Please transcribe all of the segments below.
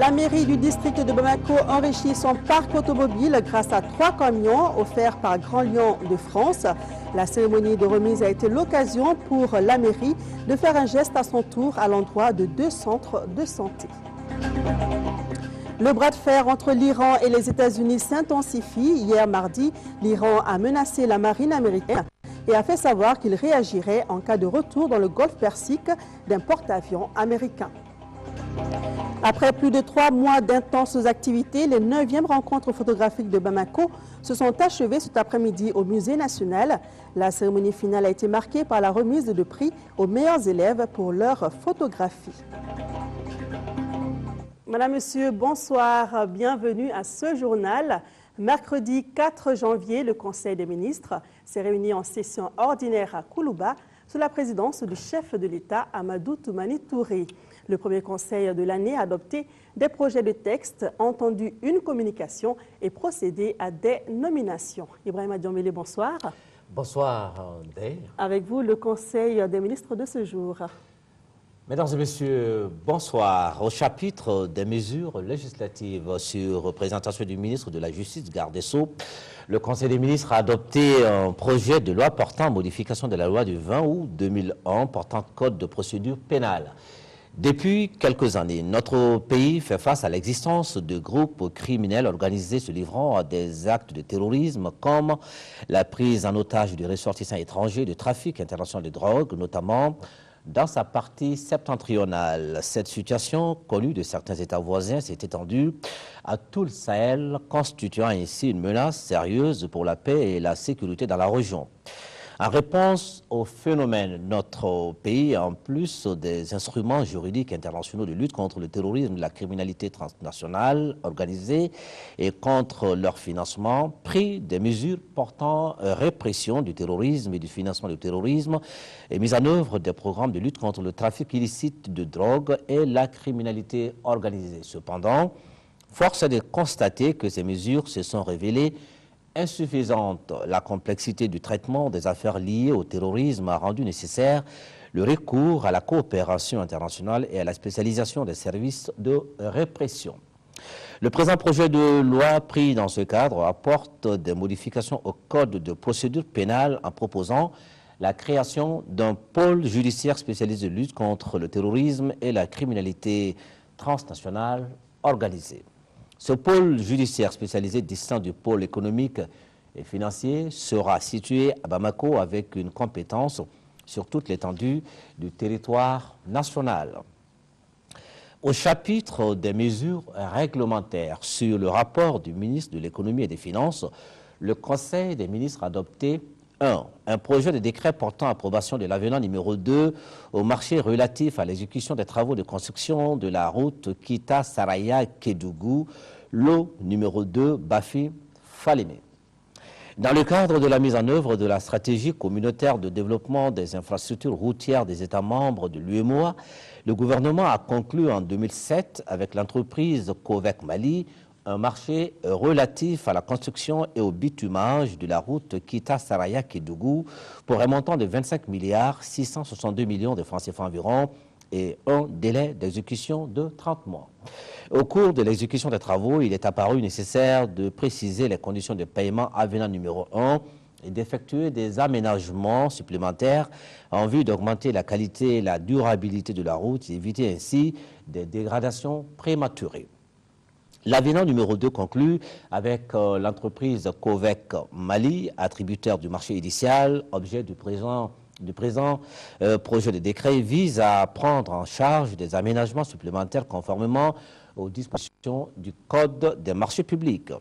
La mairie du district de Bamako enrichit son parc automobile grâce à 3 camions offerts par Grand Lyon de France. La cérémonie de remise a été l'occasion pour la mairie de faire un geste à son tour à l'endroit de 2 centres de santé. Le bras de fer entre l'Iran et les États-Unis s'intensifie. Hier mardi, l'Iran a menacé la marine américaine et a fait savoir qu'il réagirait en cas de retour dans le golfe Persique d'un porte-avions américain. Après plus de 3 mois d'intenses activités, les 9e rencontres photographiques de Bamako se sont achevées cet après-midi au Musée national. La cérémonie finale a été marquée par la remise de prix aux meilleurs élèves pour leur photographie. Madame, Monsieur, bonsoir, bienvenue à ce journal. Mercredi 4 janvier, le Conseil des ministres s'est réuni en session ordinaire à Koulouba sous la présidence du chef de l'État, Amadou Toumani Touré. Le premier conseil de l'année a adopté des projets de texte, entendu une communication et procédé à des nominations. Ibrahim Adjambélé, bonsoir. Bonsoir, Ndeye. Avec vous, le Conseil des ministres de ce jour. Mesdames et messieurs, bonsoir. Au chapitre des mesures législatives sur présentation du ministre de la Justice, garde des Sceaux, le Conseil des ministres a adopté un projet de loi portant modification de la loi du 20 août 2001 portant code de procédure pénale. Depuis quelques années, notre pays fait face à l'existence de groupes criminels organisés se livrant à des actes de terrorisme comme la prise en otage de ressortissants étrangers, de trafic international de drogue, notamment dans sa partie septentrionale. Cette situation, connue de certains États voisins, s'est étendue à tout le Sahel, constituant ainsi une menace sérieuse pour la paix et la sécurité dans la région. En réponse au phénomène, notre pays, en plus des instruments juridiques internationaux de lutte contre le terrorisme et la criminalité transnationale organisée et contre leur financement, pris des mesures portant répression du terrorisme et du financement du terrorisme et mise en œuvre des programmes de lutte contre le trafic illicite de drogue et la criminalité organisée. Cependant, force est de constater que ces mesures se sont révélées insuffisante. La complexité du traitement des affaires liées au terrorisme a rendu nécessaire le recours à la coopération internationale et à la spécialisation des services de répression. Le présent projet de loi pris dans ce cadre apporte des modifications au code de procédure pénale en proposant la création d'un pôle judiciaire spécialisé de lutte contre le terrorisme et la criminalité transnationale organisée. Ce pôle judiciaire spécialisé distinct du pôle économique et financier sera situé à Bamako avec une compétence sur toute l'étendue du territoire national. Au chapitre des mesures réglementaires sur le rapport du ministre de l'Économie et des Finances, le Conseil des ministres a adopté un projet de décret portant approbation de l'avenant numéro 2 au marché relatif à l'exécution des travaux de construction de la route Kita-Saraya-Kédougou, lot numéro 2 Bafi-Falémé. Dans le cadre de la mise en œuvre de la stratégie communautaire de développement des infrastructures routières des États membres de l'UEMOA, le gouvernement a conclu en 2007 avec l'entreprise Covec Mali un marché relatif à la construction et au bitumage de la route Kita-Saraya-Kédougou pour un montant de 25 milliards 662 millions de francs CFA environ et un délai d'exécution de 30 mois. Au cours de l'exécution des travaux, il est apparu nécessaire de préciser les conditions de paiement avenant numéro 1 et d'effectuer des aménagements supplémentaires en vue d'augmenter la qualité et la durabilité de la route et éviter ainsi des dégradations prématurées. L'avenant numéro 2 conclut avec l'entreprise Covec Mali, attributaire du marché initial, objet du présent projet de décret, vise à prendre en charge des aménagements supplémentaires conformément aux dispositions du Code des marchés publics.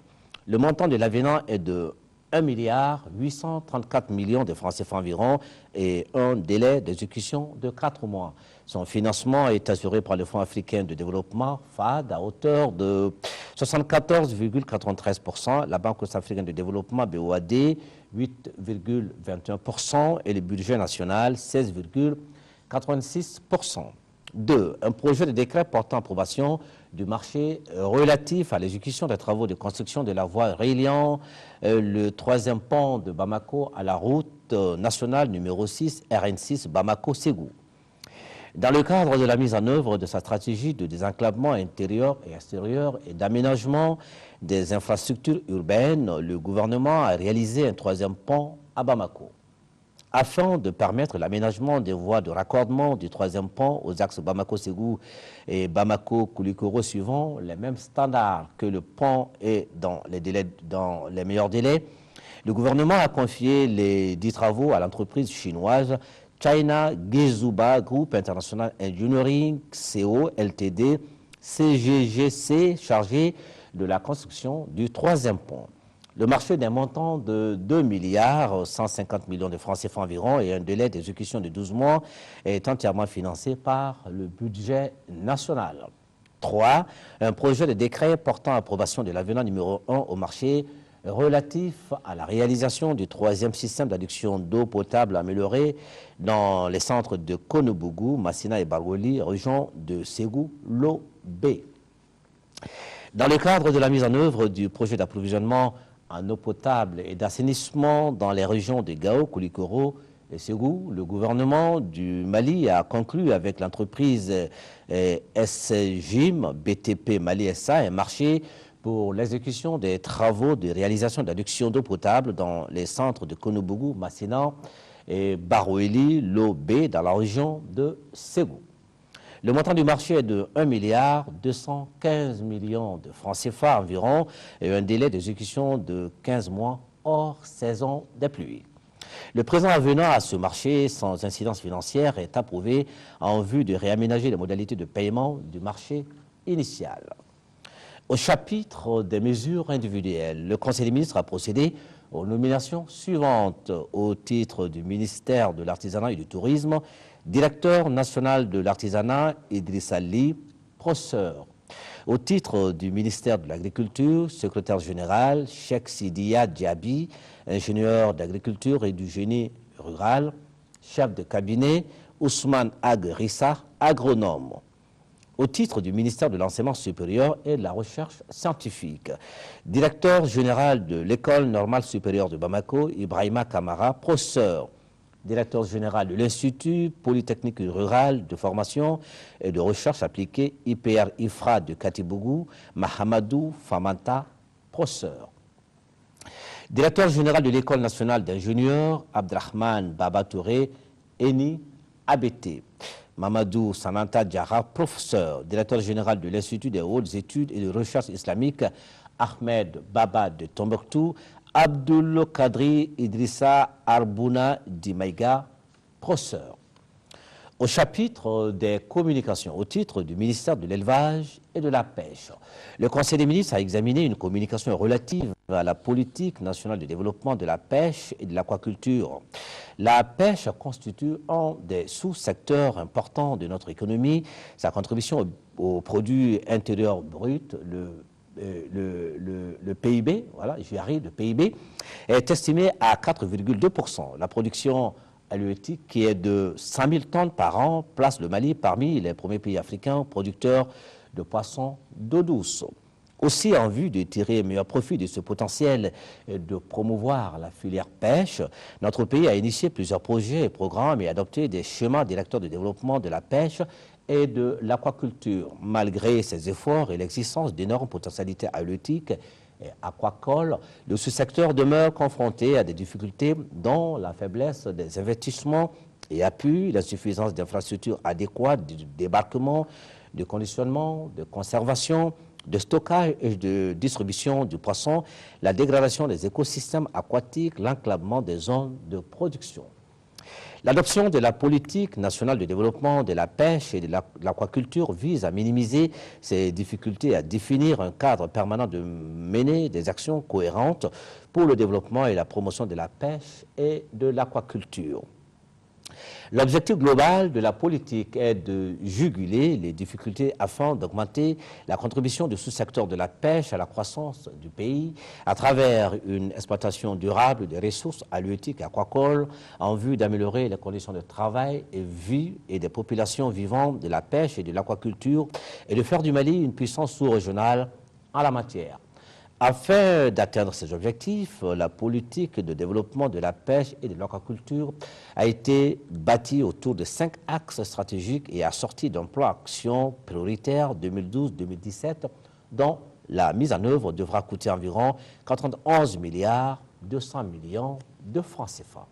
Le montant de l'avenant est de 1 milliard 834 millions de francs CFA environ et un délai d'exécution de 4 mois. Son financement est assuré par le Fonds africain de développement, FAD, à hauteur de 74,93%, la Banque ouest-africaine de développement, BOAD, 8,21% et le budget national, 16,86%. 2. Un projet de décret portant approbation du marché relatif à l'exécution des travaux de construction de la voie reliant le 3e pont de Bamako à la route nationale numéro 6, RN6 Bamako-Ségou. Dans le cadre de la mise en œuvre de sa stratégie de désenclavement intérieur et extérieur et d'aménagement des infrastructures urbaines, le gouvernement a réalisé un troisième pont à Bamako. Afin de permettre l'aménagement des voies de raccordement du troisième pont aux axes Bamako-Ségou et Bamako-Koulikoro suivant les mêmes standards que le pont et dans les meilleurs délais, le gouvernement a confié les 10 travaux à l'entreprise chinoise China Gezuba Group International Engineering CO Ltd CGGC chargé de la construction du troisième pont. Le marché d'un montant de 2 milliards 150 millions de francs CFA environ et un délai d'exécution de 12 mois est entièrement financé par le budget national. 3. Un projet de décret portant approbation de l'avenant numéro 1 au marché relatif à la réalisation du troisième système d'adduction d'eau potable amélioré dans les centres de Konobougou, Massina et Bargoli, région de Ségou-Lo-B. Dans le cadre de la mise en œuvre du projet d'approvisionnement en eau potable et d'assainissement dans les régions de Gao, Koulikoro et Ségou, le gouvernement du Mali a conclu avec l'entreprise SGIM BTP Mali SA un marché pour l'exécution des travaux de réalisation d'adduction d'eau potable dans les centres de Konobougou, Massina et Baroueli, Lo-B dans la région de Ségou. Le montant du marché est de 1 milliard 215 millions de francs CFA environ et un délai d'exécution de 15 mois hors saison des pluies. Le présent avenant à ce marché sans incidence financière est approuvé en vue de réaménager les modalités de paiement du marché initial. Au chapitre des mesures individuelles, le Conseil des ministres a procédé aux nominations suivantes au titre du ministère de l'Artisanat et du Tourisme. Directeur national de l'artisanat, Idrissa Ly, professeur. Au titre du ministère de l'Agriculture, secrétaire général, Cheikh Sidiya Diaby, ingénieur d'agriculture et du génie rural, chef de cabinet, Ousmane Ag Rissa, agronome. Au titre du ministère de l'Enseignement supérieur et de la Recherche scientifique, directeur général de l'École normale supérieure de Bamako, Ibrahima Kamara, professeur. Directeur général de l'Institut Polytechnique rural de formation et de recherche appliquée IPR-IFRA de Katibougou, Mahamadou Famanta, professeur. Directeur général de l'École nationale d'ingénieurs, Abdrahman Baba Touré, ENI, ABT. Mamadou Sananta Diara, professeur. Directeur général de l'Institut des hautes études et de recherche islamique, Ahmed Baba de Tombouctou, Abdul Kadri Idrissa Arbouna Dimaïga, professeur. Au chapitre des communications, au titre du ministère de l'Élevage et de la Pêche, le Conseil des ministres a examiné une communication relative à la politique nationale de développement de la pêche et de l'aquaculture. La pêche constitue un des sous-secteurs importants de notre économie. Sa contribution au produit intérieur brut, le PIB, voilà, j'y arrive, le PIB, est estimé à 4,2%. La production halieutique, qui est de 100 000 tonnes par an, place le Mali parmi les premiers pays africains producteurs de poissons d'eau douce. Aussi, en vue de tirer meilleur profit de ce potentiel et de promouvoir la filière pêche, notre pays a initié plusieurs projets et programmes et adopté des schémas directeurs de développement de la pêche et de l'aquaculture. Malgré ces efforts et l'existence d'énormes potentialités halieutiques et aquacoles, le sous-secteur demeure confronté à des difficultés dont la faiblesse des investissements et appui, l'insuffisance d'infrastructures adéquates de débarquement, de conditionnement, de conservation, de stockage et de distribution du poisson, la dégradation des écosystèmes aquatiques, l'enclavement des zones de production. L'adoption de la politique nationale de développement de la pêche et de l'aquaculture vise à minimiser ces difficultés et à définir un cadre permanent de mener des actions cohérentes pour le développement et la promotion de la pêche et de l'aquaculture. L'objectif global de la politique est de juguler les difficultés afin d'augmenter la contribution du sous-secteur de la pêche à la croissance du pays à travers une exploitation durable des ressources halieutiques et aquacoles en vue d'améliorer les conditions de travail et vie et des populations vivant de la pêche et de l'aquaculture et de faire du Mali une puissance sous-régionale en la matière. Afin d'atteindre ces objectifs, la politique de développement de la pêche et de l'aquaculture a été bâtie autour de 5 axes stratégiques et assortie d'un plan action prioritaire 2012-2017 dont la mise en œuvre devra coûter environ 91 milliards 200 millions de francs CFA.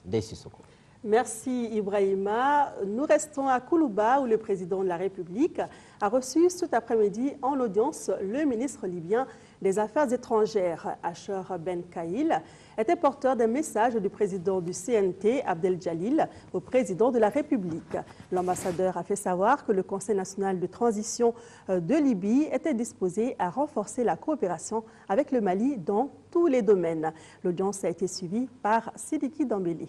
Daisy Soko. Merci Ibrahima. Nous restons à Koulouba où le président de la République a reçu cet après-midi en audience le ministre libyen des Affaires étrangères, Asher Ben Kaïl, était porteur d'un message du président du CNT, Abdel Jalil, au président de la République. L'ambassadeur a fait savoir que le Conseil national de transition de Libye était disposé à renforcer la coopération avec le Mali dans tous les domaines. L'audience a été suivie par Sidiki Dambélé.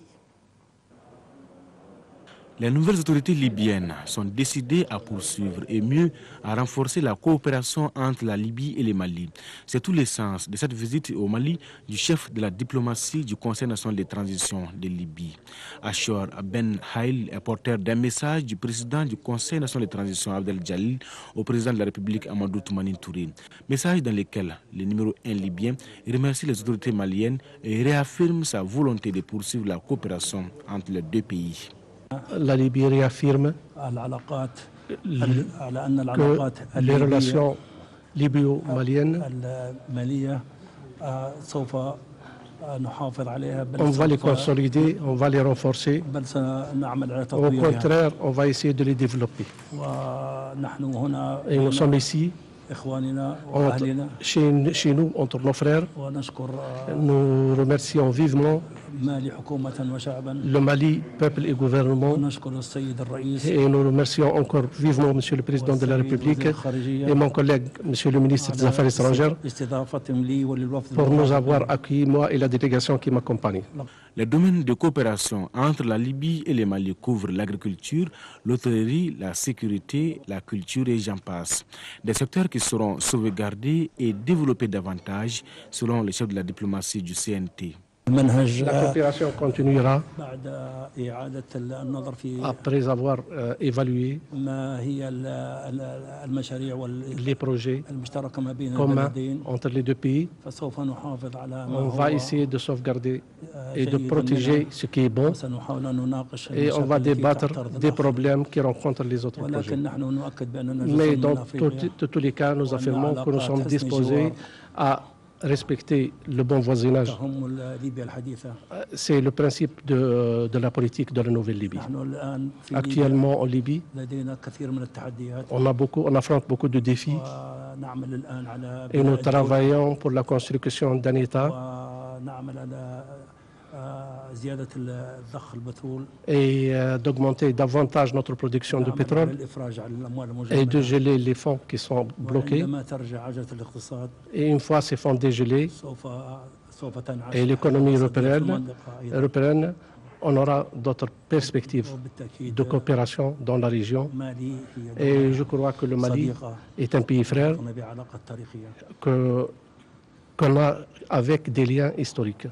Les nouvelles autorités libyennes sont décidées à poursuivre et mieux à renforcer la coopération entre la Libye et le Mali. C'est tout l'essence de cette visite au Mali du chef de la diplomatie du Conseil national de transition de Libye. Asher Ben Haïl est porteur d'un message du président du Conseil national de transition Abdel Jalil au président de la République Amadou Toumani Touré. Message dans lequel le numéro 1 libyen remercie les autorités maliennes et réaffirme sa volonté de poursuivre la coopération entre les deux pays. La Libye réaffirme que les relations libyo-maliennes, on va les consolider, on va les renforcer. Au contraire, on va essayer de les développer. Et nous sommes ici, chez nous, entre nos frères. Nous remercions vivement le Mali, peuple et gouvernement. Et nous remercions encore vivement Monsieur le Président de la République et mon collègue, Monsieur le ministre des Affaires étrangères, pour nous avoir accueillis, moi et la délégation qui m'accompagne. Les domaines de coopération entre la Libye et le Mali couvrent l'agriculture, l'hôtellerie, la sécurité, la culture et j'en passe. Des secteurs qui seront sauvegardés et développés davantage selon le chef de la diplomatie du CNT. La coopération continuera après avoir évalué les projets communs entre les deux pays. On va essayer de sauvegarder et de protéger ce qui est bon et on va débattre des problèmes qui rencontrent les autres projets. Mais dans tous les cas, nous affirmons que nous sommes disposés à respecter le bon voisinage. C'est le principe de la politique de la nouvelle Libye. Actuellement en Libye, on affronte beaucoup de défis et nous travaillons pour la construction d'un État et d'augmenter davantage notre production de pétrole et de geler les fonds qui sont bloqués. Et une fois ces fonds dégelés et l'économie européenne, on aura d'autres perspectives de coopération dans la région. Et je crois que le Mali est un pays frère qu'on a avec des liens historiques.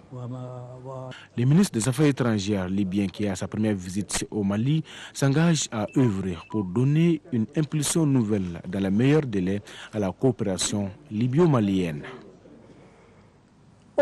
Le ministre des Affaires étrangères libyen qui a sa première visite au Mali s'engage à œuvrer pour donner une impulsion nouvelle dans les meilleurs délais à la coopération libyo-malienne.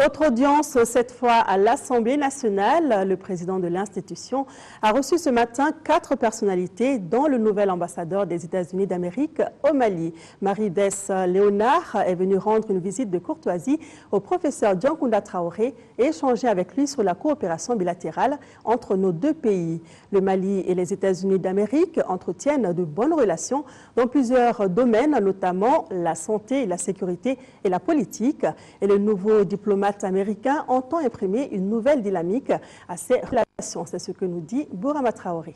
Autre audience, cette fois à l'Assemblée nationale. Le président de l'institution a reçu ce matin 4 personnalités, dont le nouvel ambassadeur des États-Unis d'Amérique au Mali. Marie-Bess Léonard est venue rendre une visite de courtoisie au professeur Diankounda Traoré et échanger avec lui sur la coopération bilatérale entre nos deux pays. Le Mali et les États-Unis d'Amérique entretiennent de bonnes relations dans plusieurs domaines, notamment la santé, la sécurité et la politique. Et le nouveau diplomate américain entend imprimer une nouvelle dynamique à ces relations. C'est ce que nous dit Bourama Traoré.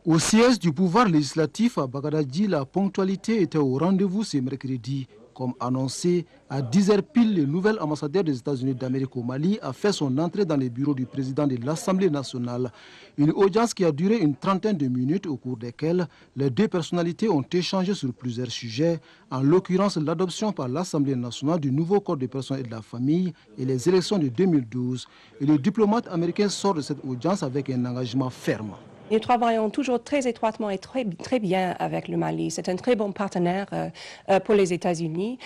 Au siège du pouvoir législatif à Bagdadi, la ponctualité était au rendez-vous ce mercredi. Comme annoncé, à 10h pile, le nouvel ambassadeur des États-Unis d'Amérique au Mali a fait son entrée dans les bureaux du président de l'Assemblée nationale. Une audience qui a duré une trentaine de minutes au cours desquelles les deux personnalités ont échangé sur plusieurs sujets, en l'occurrence l'adoption par l'Assemblée nationale du nouveau Code des personnes et de la famille et les élections de 2012. Et le diplomate américain sort de cette audience avec un engagement ferme. Nous travaillons toujours très étroitement et très bien avec le Mali. C'est un très bon partenaire pour les États-Unis.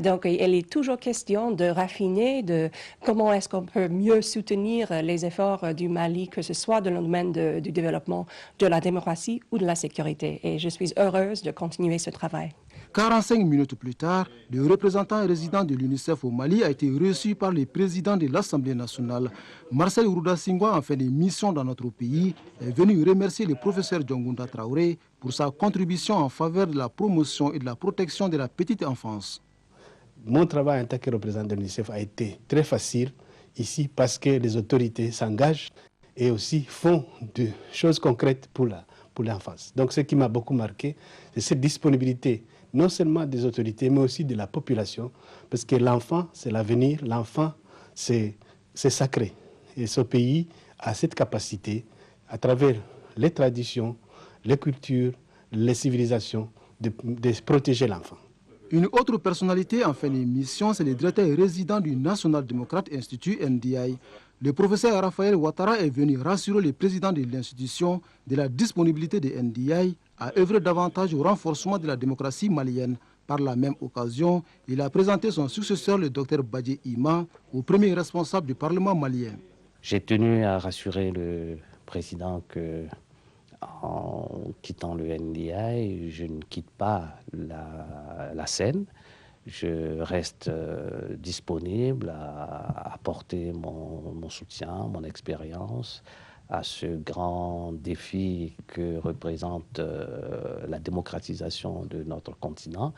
Donc, il est toujours question de raffiner de comment est-ce qu'on peut mieux soutenir les efforts du Mali, que ce soit dans le domaine du développement de la démocratie ou de la sécurité. Et je suis heureuse de continuer ce travail. 45 minutes plus tard, le représentant résident de l'UNICEF au Mali a été reçu par le président de l'Assemblée nationale. Marcel Rouda-Singwa, en fin de mission dans notre pays, est venu remercier le professeur Diongounda Traoré pour sa contribution en faveur de la promotion et de la protection de la petite enfance. Mon travail en tant que représentant de l'UNICEF a été très facile ici parce que les autorités s'engagent et aussi font des choses concrètes pour l'enfance. Donc ce qui m'a beaucoup marqué, c'est cette disponibilité non seulement des autorités, mais aussi de la population, parce que l'enfant, c'est l'avenir, l'enfant, c'est sacré. Et ce pays a cette capacité, à travers les traditions, les cultures, les civilisations, de protéger l'enfant. Une autre personnalité en fin d'émission, c'est le directeur résident du National Democrat Institute, NDI. Le professeur Raphaël Ouattara est venu rassurer le président de l'institution de la disponibilité de NDI à œuvrer davantage au renforcement de la démocratie malienne. Par la même occasion, il a présenté son successeur, le docteur Badji Ima, au premier responsable du Parlement malien. J'ai tenu à rassurer le président que, en quittant le NDI, je ne quitte pas la scène. Je reste disponible à apporter mon soutien, mon expérience à ce grand défi que représente la démocratisation de notre continent.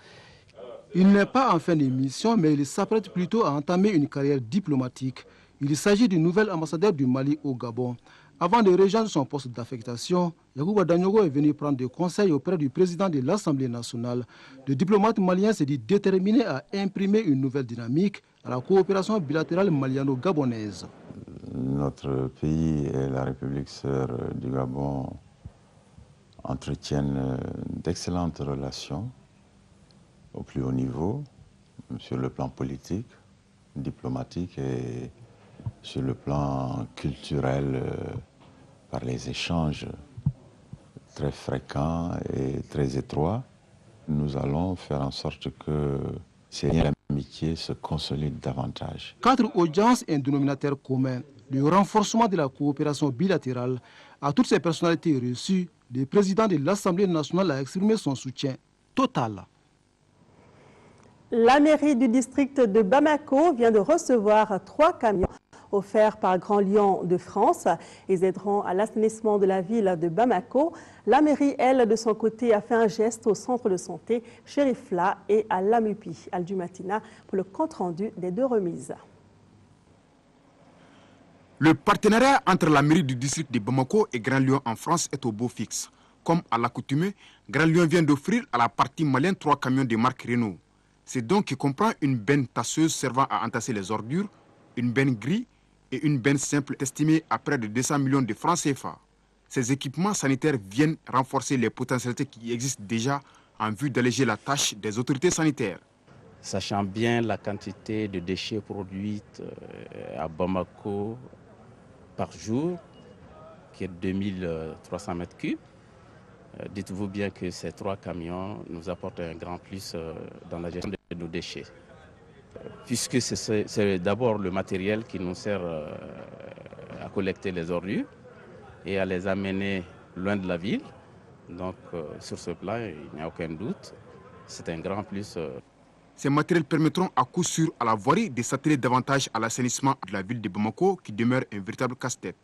Il n'est pas en fin de mission, mais il s'apprête plutôt à entamer une carrière diplomatique. Il s'agit du nouvel ambassadeur du Mali au Gabon. Avant de rejoindre son poste d'affectation, Yacouba Daniogo est venu prendre des conseils auprès du président de l'Assemblée nationale. Le diplomate malien s'est dit déterminé à imprimer une nouvelle dynamique à la coopération bilatérale maliano-gabonaise. Notre pays et la République sœur du Gabon entretiennent d'excellentes relations au plus haut niveau, sur le plan politique, diplomatique et sur le plan culturel, par les échanges très fréquents et très étroits. Nous allons faire en sorte que ces liens d'amitié se consolident davantage. 4 audiences et un dénominateur commun. Le renforcement de la coopération bilatérale. À toutes ces personnalités reçues, le président de l'Assemblée nationale a exprimé son soutien total. La mairie du district de Bamako vient de recevoir 3 camions offerts par Grand Lyon de France. Ils aideront à l'assainissement de la ville de Bamako. La mairie, elle, de son côté, a fait un geste au centre de santé Chérifla et à l'Amupi. Al-Jumatina pour le compte-rendu des 2 remises. Le partenariat entre la mairie du district de Bamako et Grand Lyon en France est au beau fixe. Comme à l'accoutumée, Grand Lyon vient d'offrir à la partie malienne 3 camions de marque Renault. C'est donc qui comprend une benne tasseuse servant à entasser les ordures, une benne gris et une benne simple estimée à près de 200 millions de francs CFA. Ces équipements sanitaires viennent renforcer les potentialités qui existent déjà en vue d'alléger la tâche des autorités sanitaires. Sachant bien la quantité de déchets produits à Bamako par jour, qui est 2300 mètres cubes, dites-vous bien que ces 3 camions nous apportent un grand plus dans la gestion de nos déchets. Puisque c'est d'abord le matériel qui nous sert à collecter les ordures et à les amener loin de la ville. Donc sur ce plan, il n'y a aucun doute, c'est un grand plus. Ces matériels permettront à coup sûr à la voirie de s'atteler davantage à l'assainissement de la ville de Bamako qui demeure un véritable casse-tête.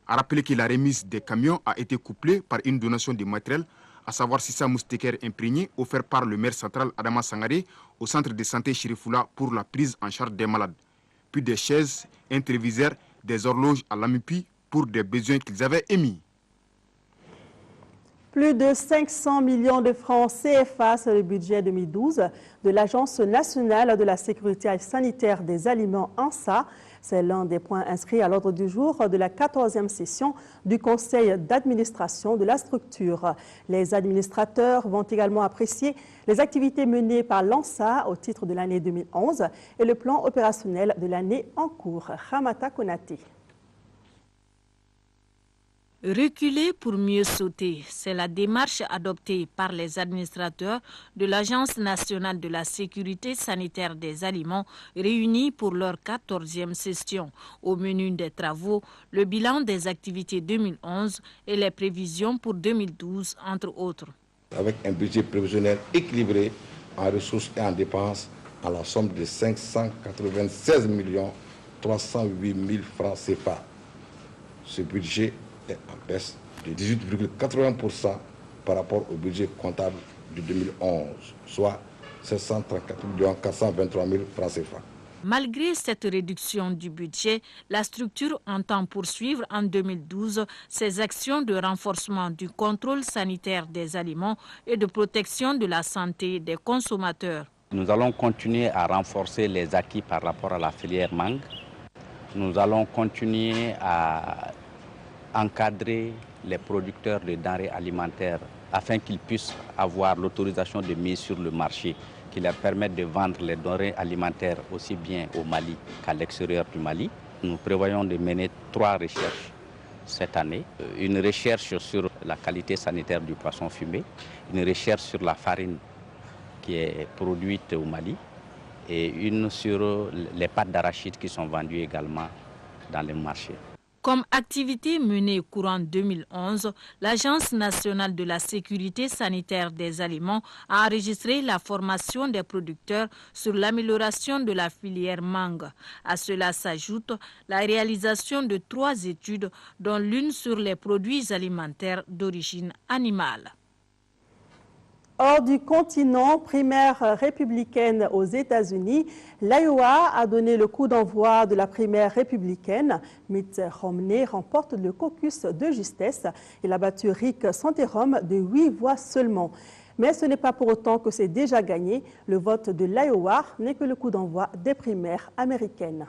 À rappeler que la remise des camions a été couplée par une donation de matériel, à savoir 600 moustiquaires imprégnés offerts par le maire central Adama Sangaré au centre de santé Chérifula pour la prise en charge des malades. Puis des chaises, un téléviseur, des horloges à l'Amupi pour des besoins qu'ils avaient émis. Plus de 500 millions de francs CFA sur le budget 2012 de l'Agence nationale de la sécurité sanitaire des aliments ANSA. C'est l'un des points inscrits à l'ordre du jour de la 14e session du conseil d'administration de la structure. Les administrateurs vont également apprécier les activités menées par l'ANSA au titre de l'année 2011 et le plan opérationnel de l'année en cours. Ramata Konate. Reculer pour mieux sauter, c'est la démarche adoptée par les administrateurs de l'Agence nationale de la sécurité sanitaire des aliments réunis pour leur 14e session. Au menu des travaux, le bilan des activités 2011 et les prévisions pour 2012, entre autres. Avec un budget prévisionnel équilibré en ressources et en dépenses à la somme de 596 308 000 francs CFA. Ce budget est en baisse de 18,80% par rapport au budget comptable de 2011, soit 734 423 000 francs CFA. Malgré cette réduction du budget, la structure entend poursuivre en 2012 ses actions de renforcement du contrôle sanitaire des aliments et de protection de la santé des consommateurs. Nous allons continuer à renforcer les acquis par rapport à la filière mangue. Nous allons continuer à encadrer les producteurs de denrées alimentaires afin qu'ils puissent avoir l'autorisation de mise sur le marché qui leur permette de vendre les denrées alimentaires aussi bien au Mali qu'à l'extérieur du Mali. Nous prévoyons de mener 3 recherches cette année. Une recherche sur la qualité sanitaire du poisson fumé, une recherche sur la farine qui est produite au Mali et une sur les pâtes d'arachide qui sont vendues également dans les marchés. Comme activité menée courant 2011, l'Agence nationale de la sécurité sanitaire des aliments a enregistré la formation des producteurs sur l'amélioration de la filière mangue. À cela s'ajoute la réalisation de 3 études, dont l'une sur les produits alimentaires d'origine animale. Hors du continent, primaire républicaine aux États-Unis, l'Iowa a donné le coup d'envoi de la primaire républicaine. Mitt Romney remporte le caucus de justesse. Il a battu Rick Santorum de 8 voix seulement. Mais ce n'est pas pour autant que c'est déjà gagné. Le vote de l'Iowa n'est que le coup d'envoi des primaires américaines.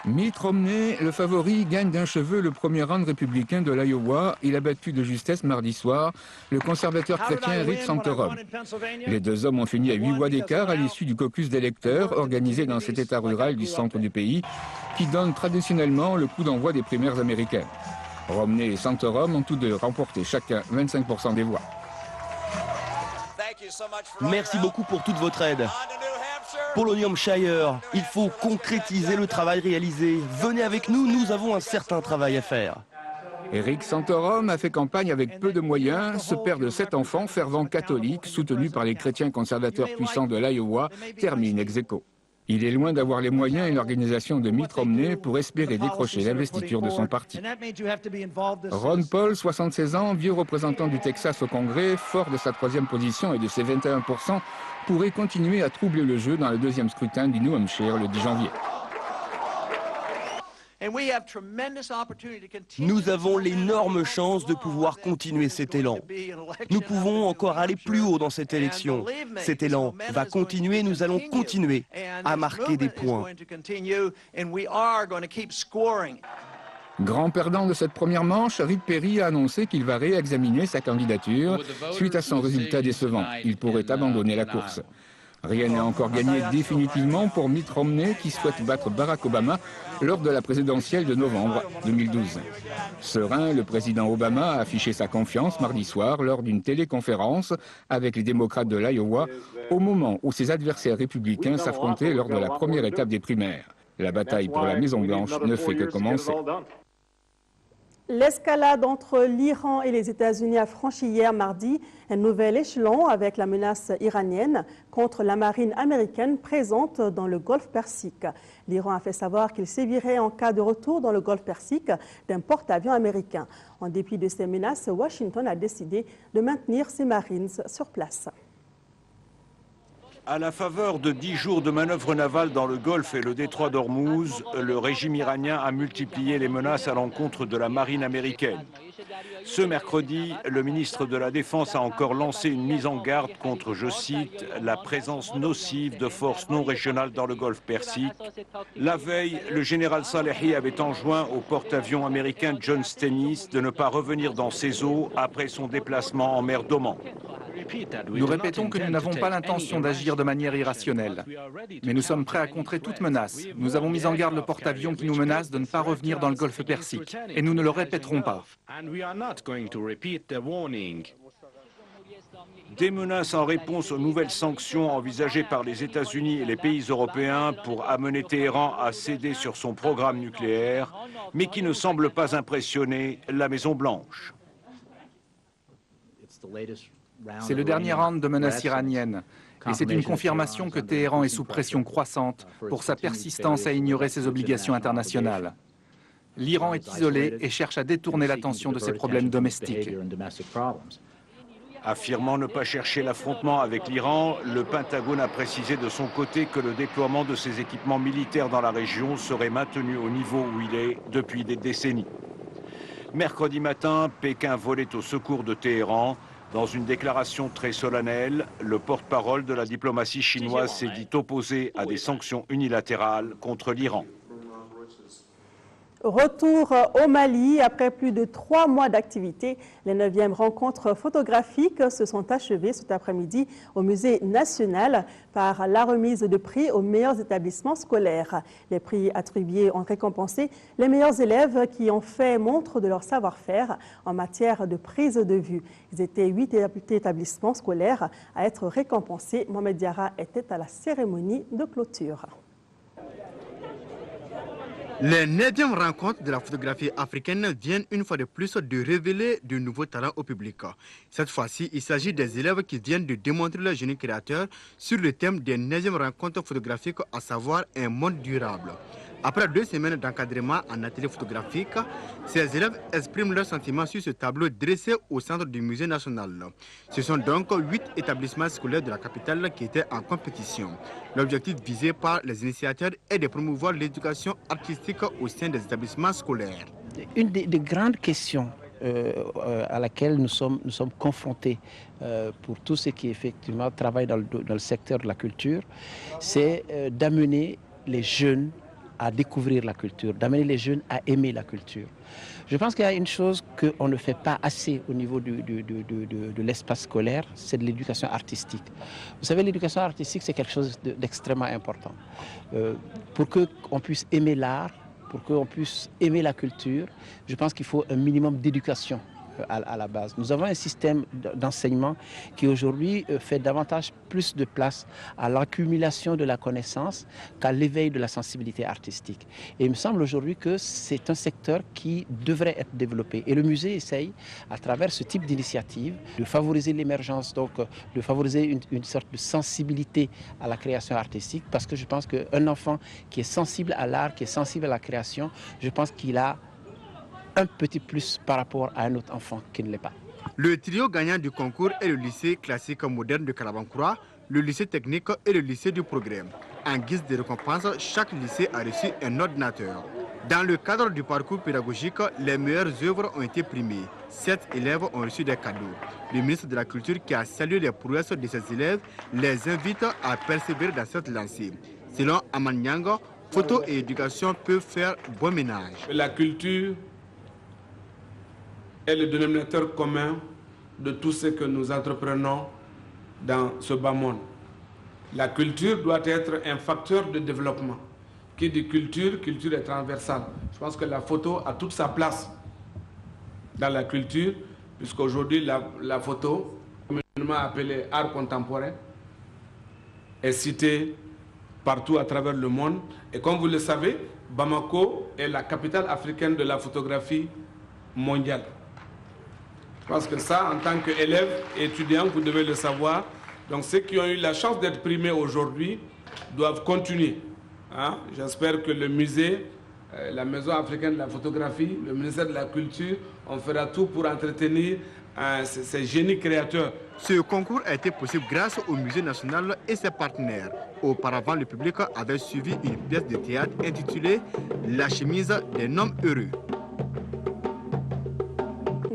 Mitt Romney, le favori, gagne d'un cheveu le premier round républicain de l'Iowa. Il a battu de justesse mardi soir le conservateur chrétien Rick Santorum. Les 2 hommes ont fini à 8 voix d'écart à l'issue du caucus d'électeurs organisé dans cet état rural du centre du pays qui donne traditionnellement le coup d'envoi des primaires américaines. Romney et Santorum ont tous deux remporté chacun 25% des voix. Merci beaucoup pour toute votre aide. Pour le New Hampshire, il faut concrétiser le travail réalisé. Venez avec nous, nous avons un certain travail à faire. Rick Santorum a fait campagne avec peu de moyens. Ce père de 7 enfants, fervent catholique, soutenu par les chrétiens conservateurs puissants de l'Iowa, termine ex aequo. Il est loin d'avoir les moyens et l'organisation de Mitt Romney pour espérer décrocher l'investiture de son parti. Ron Paul, 76 ans, vieux représentant du Texas au Congrès, fort de sa 3e position et de ses 21%, pourrait continuer à troubler le jeu dans le 2e scrutin du New Hampshire le 10 janvier. Nous avons l'énorme chance de pouvoir continuer cet élan. Nous pouvons encore aller plus haut dans cette élection. Cet élan va continuer, nous allons continuer à marquer des points. Grand perdant de cette première manche, Rick Perry a annoncé qu'il va réexaminer sa candidature suite à son résultat décevant. Il pourrait abandonner la course. Rien n'est encore gagné définitivement pour Mitt Romney qui souhaite battre Barack Obama lors de la présidentielle de novembre 2012. Serein, le président Obama a affiché sa confiance mardi soir lors d'une téléconférence avec les démocrates de l'Iowa au moment où ses adversaires républicains s'affrontaient lors de la première étape des primaires. La bataille pour la Maison-Blanche ne fait que commencer. L'escalade entre l'Iran et les États-Unis a franchi hier mardi un nouvel échelon avec la menace iranienne contre la marine américaine présente dans le Golfe Persique. L'Iran a fait savoir qu'il sévirait en cas de retour dans le Golfe Persique d'un porte-avions américain. En dépit de ces menaces, Washington a décidé de maintenir ses Marines sur place. À la faveur de 10 jours de manœuvres navales dans le Golfe et le détroit d'Ormuz, le régime iranien a multiplié les menaces à l'encontre de la marine américaine. Ce mercredi, le ministre de la Défense a encore lancé une mise en garde contre, je cite, la présence nocive de forces non régionales dans le Golfe Persique. La veille, le général Salehi avait enjoint au porte-avions américain John Stennis de ne pas revenir dans ses eaux après son déplacement en mer d'Oman. Nous répétons que nous n'avons pas l'intention d'agir de manière irrationnelle. Mais nous sommes prêts à contrer toute menace. Nous avons mis en garde le porte-avions qui nous menace de ne pas revenir dans le golfe Persique. Et nous ne le répéterons pas. Des menaces en réponse aux nouvelles sanctions envisagées par les États-Unis et les pays européens pour amener Téhéran à céder sur son programme nucléaire, mais qui ne semblent pas impressionner la Maison-Blanche. C'est le dernier round de menaces iraniennes. Et c'est une confirmation que Téhéran est sous pression croissante pour sa persistance à ignorer ses obligations internationales. L'Iran est isolé et cherche à détourner l'attention de ses problèmes domestiques. Affirmant ne pas chercher l'affrontement avec l'Iran, le Pentagone a précisé de son côté que le déploiement de ses équipements militaires dans la région serait maintenu au niveau où il est depuis des décennies. Mercredi matin, Pékin volait au secours de Téhéran. Dans une déclaration très solennelle, le porte-parole de la diplomatie chinoise s'est dit opposé à des sanctions unilatérales contre l'Iran. Retour au Mali, après plus de 3 mois d'activité, les 9e rencontres photographiques se sont achevées cet après-midi au Musée national par la remise de prix aux meilleurs établissements scolaires. Les prix attribués ont récompensé les meilleurs élèves qui ont fait montre de leur savoir-faire en matière de prise de vue. Ils étaient 8 établissements scolaires à être récompensés. Mohamed Diarra était à la cérémonie de clôture. Les 9e rencontres de la photographie africaine viennent une fois de plus de révéler de nouveaux talents au public. Cette fois-ci, il s'agit des élèves qui viennent de démontrer leur génie créateur sur le thème des 9e rencontres photographiques, à savoir un monde durable. Après 2 semaines d'encadrement en atelier photographique, ces élèves expriment leurs sentiments sur ce tableau dressé au centre du musée national. Ce sont donc 8 établissements scolaires de la capitale qui étaient en compétition. L'objectif visé par les initiateurs est de promouvoir l'éducation artistique au sein des établissements scolaires. Une des grandes questions à laquelle nous sommes confrontés pour tous ceux qui effectivement travaillent dans le secteur de la culture, c'est d'amener les jeunes à découvrir la culture, d'amener les jeunes à aimer la culture. Je pense qu'il y a une chose qu'on ne fait pas assez au niveau de l'espace scolaire, c'est de l'éducation artistique. Vous savez, l'éducation artistique, c'est quelque chose d'extrêmement important. Pour qu'on puisse aimer l'art, pour qu'on puisse aimer la culture, je pense qu'il faut un minimum d'éducation à la base. Nous avons un système d'enseignement qui aujourd'hui fait davantage plus de place à l'accumulation de la connaissance qu'à l'éveil de la sensibilité artistique. Et il me semble aujourd'hui que c'est un secteur qui devrait être développé. Et le musée essaye, à travers ce type d'initiative, de favoriser l'émergence, donc de favoriser une sorte de sensibilité à la création artistique, parce que je pense qu'un enfant qui est sensible à l'art, qui est sensible à la création, je pense qu'il a un petit plus par rapport à un autre enfant qui ne l'est pas. Le trio gagnant du concours est le lycée classique moderne de Kalabankura, le lycée technique et le lycée du Progrès. En guise de récompense, chaque lycée a reçu un ordinateur. Dans le cadre du parcours pédagogique, les meilleures œuvres ont été primées. 7 élèves ont reçu des cadeaux. Le ministre de la Culture, qui a salué les prouesses de ses élèves, les invite à persévérer dans cette lancée. Selon Aman Nyang, photo et éducation peuvent faire bon ménage. La culture est le dénominateur commun de tout ce que nous entreprenons dans ce bas monde. La culture doit être un facteur de développement. Qui dit culture, culture est transversale. Je pense que la photo a toute sa place dans la culture, puisqu'aujourd'hui la photo, communément appelée art contemporain, est citée partout à travers le monde. Et comme vous le savez, Bamako est la capitale africaine de la photographie mondiale. Je pense que ça, en tant qu'élève et étudiant, vous devez le savoir. Donc ceux qui ont eu la chance d'être primés aujourd'hui doivent continuer. Hein? J'espère que le musée, la Maison africaine de la photographie, le ministère de la Culture, on fera tout pour entretenir ces génies créateurs. Ce concours a été possible grâce au Musée national et ses partenaires. Auparavant, le public avait suivi une pièce de théâtre intitulée « La chemise d'un homme heureux ».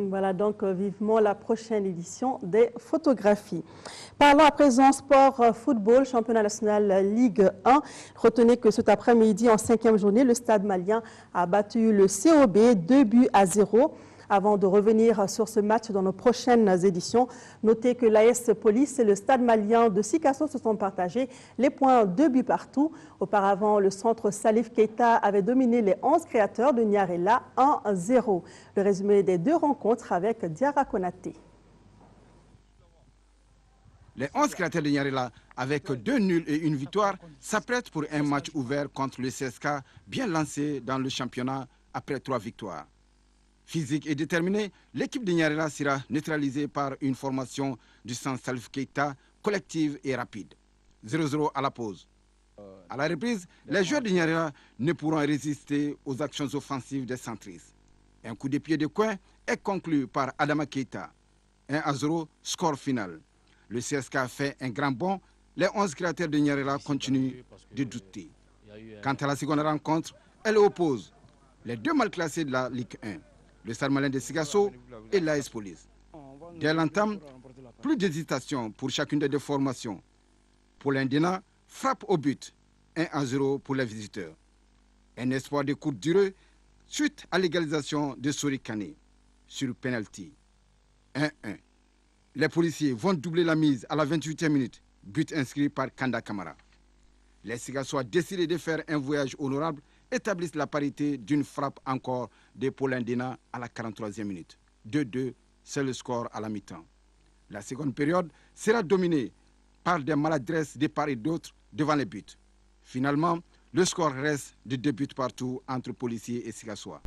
Voilà donc vivement la prochaine édition des photographies. Parlons à présent sport football, championnat national Ligue 1. Retenez que cet après-midi, en 5e journée, le Stade malien a battu le COB 2-0. Avant de revenir sur ce match dans nos prochaines éditions, notez que l'AS Police et le Stade malien de Sikasso se sont partagés les points 2 buts partout. Auparavant, le centre Salif Keita avait dominé les 11 créateurs de Niarela 1-0. Le résumé des deux rencontres avec Diarra Konaté. Les 11 créateurs de Niarela, avec 2 nuls et une victoire, s'apprêtent pour un match ouvert contre le CSK, bien lancé dans le championnat après 3 victoires. Physique et déterminée, l'équipe de Niarela sera neutralisée par une formation du centre Salif Keita, collective et rapide. 0-0 à la pause. À la reprise, les joueurs de Niarela ne pourront résister aux actions offensives des centristes. Un coup de pied de coin est conclu par Adama Keita. 1-0, score final. Le CSK fait un grand bond. Les 11 créateurs de Niarela continuent de douter. Quant à la seconde rencontre, elle oppose les 2 mal classés de la Ligue 1, le Stade malien de Sikasso et l'AS Police. Dès l'entame, plus d'hésitation pour chacune des 2 formations. Paulin Dena frappe au but, 1-0 pour les visiteurs. Un espoir de courte durée suite à l'égalisation de Sori Kane sur penalty. 1-1. Les policiers vont doubler la mise à la 28e minute, but inscrit par Kanda Kamara. Les Sigassois décident de faire un voyage honorable, établissent la parité d'une frappe encore de Paulin Dena à la 43e minute. 2-2, c'est le score à la mi-temps. La seconde période sera dominée par des maladresses de part et d'autre devant les buts. Finalement, le score reste de 2 buts partout entre policiers et Sigassois.